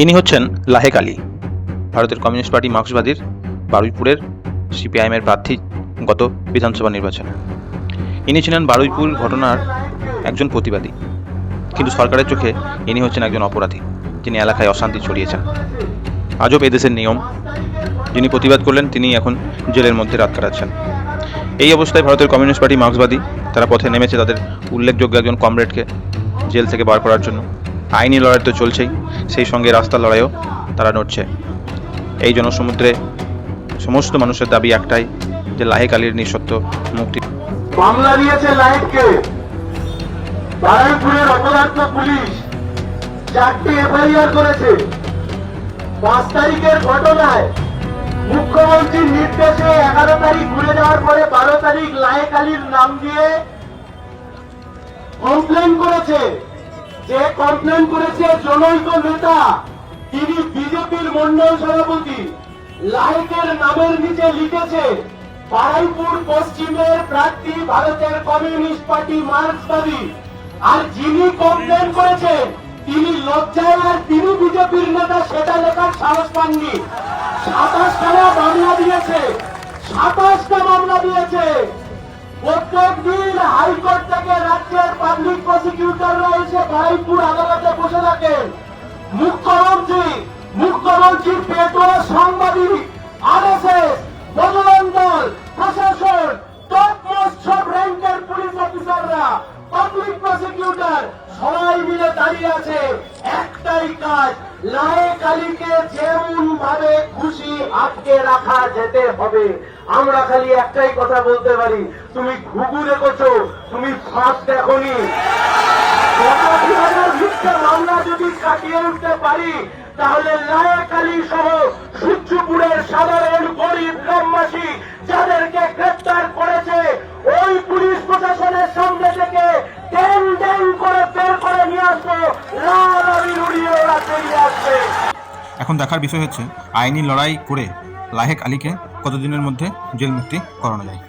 ইনি হচ্ছেন লাহেক আলী, ভারতের কমিউনিস্ট পার্টি মার্ক্সবাদীর বারুইপুরের সিপিআইএমের প্রার্থী গত বিধানসভা নির্বাচনে। ইনি ছিলেন বারুইপুর ঘটনার একজন প্রতিবাদী, কিন্তু সরকারের চোখে ইনি হচ্ছেন একজন অপরাধী, যিনি এলাকায় অশান্তি ছড়িয়েছেন। আজব এদেশের নিয়ম, যিনি প্রতিবাদ করলেন তিনি এখন জেলের মধ্যে রাত কাটাচ্ছেন। এই অবস্থায় ভারতের কমিউনিস্ট পার্টি মার্ক্সবাদী তারা পথে নেমেছে তাদের উল্লেখযোগ্য একজন কমরেডকে জেল থেকে বার করার জন্য। আইনি লড়াই তো চলছেই, সেই সঙ্গে রাস্তার লড়াইও তারা নড়ছে। এই জনসমুদ্রে সমস্ত মানুষের দাবি একটাই, যে লাহেক আলীর নিঃশর্ত মুক্তি। মামলা দিয়েছে লাহেককে। বারুইপুরের অপরাধ পুলিশ 4টি এফআইআর করেছে। 5 তারিখের ঘটনায় মুখ্যমন্ত্রীর নির্দেশে 11 তারিখ ঘুরে যাওয়ার পরে 12 তারিখ লাহেক আলীর নাম দিয়ে কমপ্লেন করেছে। যে কমপ্লেন করেছে জনৈক নেতা, তিনি বিজেপির মন্ডল সভাপতি। লাহেকের নামের নিচে লিখেছে বারুইপুর পশ্চিমের প্রার্থী ভারতের কমিউনিস্ট পার্টি মার্ক্সবাদী। আর যিনি কমপ্লেন করেছেন তিনি লজ্জায় আর তিনি বিজেপির নেতা সেটা লেখার সাহস পাননি। 27টা মামলা দিয়েছে, 27টা মামলা দিয়েছে। প্রত্যেক দিন হাইকোর্ট থেকে রাজ্যের পাবলিক প্রসিকিউটররা এসে বারুইপুর আদালতে বসে থাকেন। মুখ্যমন্ত্রী পেটোয়া সাংবাদিক, আরএসএস, বজরং দল, প্রশাসন, টপ মোস্ট সব র্যাঙ্কের পুলিশ অফিসাররা, পাবলিক প্রসিকিউটর সবাই মিলে দাঁড়িয়ে আছে। একটাই কাজ, লাহেক আলীকে যেমন ভাবে খুশি আটকে রাখা যেতে হবে। আমরা খালি একটাই কথা বলতে পারি, তুমি ঘুঘু দেখেছো, তুমি ফাঁস দেখোনি। মামলা যদি কাটিয়ে উঠতে পারি তাহলে লাহেক আলী সহ সূর্যপুরের সাধারণ গরিব গ্রামবাসী যাদেরকে গ্রেপ্তার করেছে ওই পুলিশ প্রশাসনের সামনে থেকে ড্যাং ড্যাং করে বের করে নিয়ে আসবো, লাল আবির উড়িয়ে ওরা বেরিয়ে আসবে। এখন দেখার বিষয় হচ্ছে আইনি লড়াই করে লাহেক আলীকে কতদিনের মধ্যে জেল মুক্তি করানো যায়।